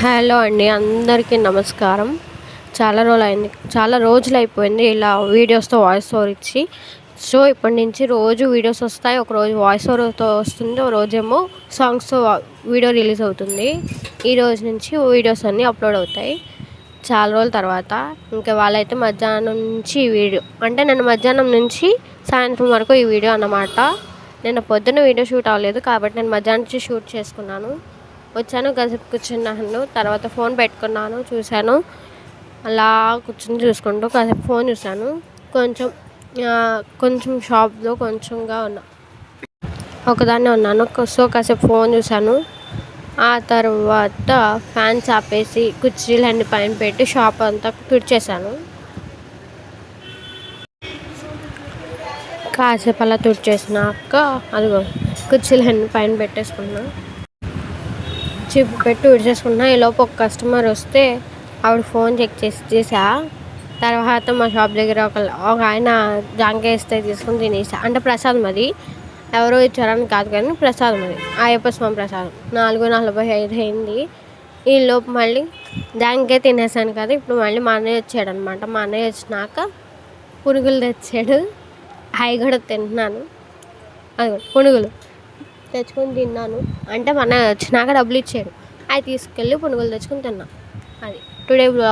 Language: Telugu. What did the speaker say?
హలో అండి, అందరికీ నమస్కారం. చాలా రోజులు అయిపోయింది ఇలా వీడియోస్తో వాయిస్ ఓవర్ ఇచ్చి. సో ఇప్పటి నుంచి రోజు వీడియోస్ వస్తాయి. ఒకరోజు వాయిస్ ఓవర్తో వస్తుంది, ఒక రోజేమో సాంగ్స్తో వీడియో రిలీజ్ అవుతుంది. ఈ రోజు నుంచి వీడియోస్ అన్నీ అప్లోడ్ అవుతాయి చాలా రోజుల తర్వాత. ఇంకా వాళ్ళైతే మధ్యాహ్నం నుంచి ఈ వీడియో అంటే నేను మధ్యాహ్నం నుంచి సాయంత్రం వరకు ఈ వీడియో అన్నమాట. నేను పొద్దున్న వీడియో షూట్ అవ్వలేదు కాబట్టి నేను మధ్యాహ్నం నుంచి షూట్ చేసుకున్నాను. వచ్చాను, కాసేపు కూర్చున్నాను, తర్వాత ఫోన్ పెట్టుకున్నాను, చూశాను. అలా కూర్చొని చూసుకుంటూ కాసేపు ఫోన్ చూశాను. కొంచెం షాప్లో ఒకదాన్నే ఉన్నాను. సో కాసేపు ఫోన్ చూశాను. ఆ తర్వాత ఫ్యాన్స్ ఆపేసి కుర్చీలన్నీ పైన పెట్టి షాప్ అంతా తుడిచేశాను. కాసేపు అలా తుడిచేసినాక అదిగో కుర్చీలన్నీ పైన పెట్టేసుకున్నా, చిప్ పెట్టి విడిచేసుకున్నా. ఈలోపు ఒక కస్టమర్ వస్తే ఆవిడ ఫోన్ చెక్ చేసా. తర్వాత మా షాప్ దగ్గర ఒక ఆయన జాంకాయ ఇస్తే తీసుకుని తినేసా. అంటే ప్రసాదం, అది ఎవరో ఇచ్చారని కాదు కానీ ప్రసాదం, అది అయ్యప్ప స్వామి ప్రసాదం. 4:45 అయింది. ఈలోపు మళ్ళీ జాంకాయ తినేసాను కదా. ఇప్పుడు మళ్ళీ మా అన్నయ్య వచ్చాడు అనమాట. మా అన్నయ్య వచ్చినాక పునుగులు తెచ్చాడు. అవి కూడా తింటున్నాను. అది పునుగులు తెచ్చుకొని తిన్నాను. అంటే మన వచ్చినాక డబ్బులు ఇచ్చాడు, అవి తీసుకెళ్ళి పునుగులు తెచ్చుకొని తిన్నాను. అది టుడే బ్లాగ్.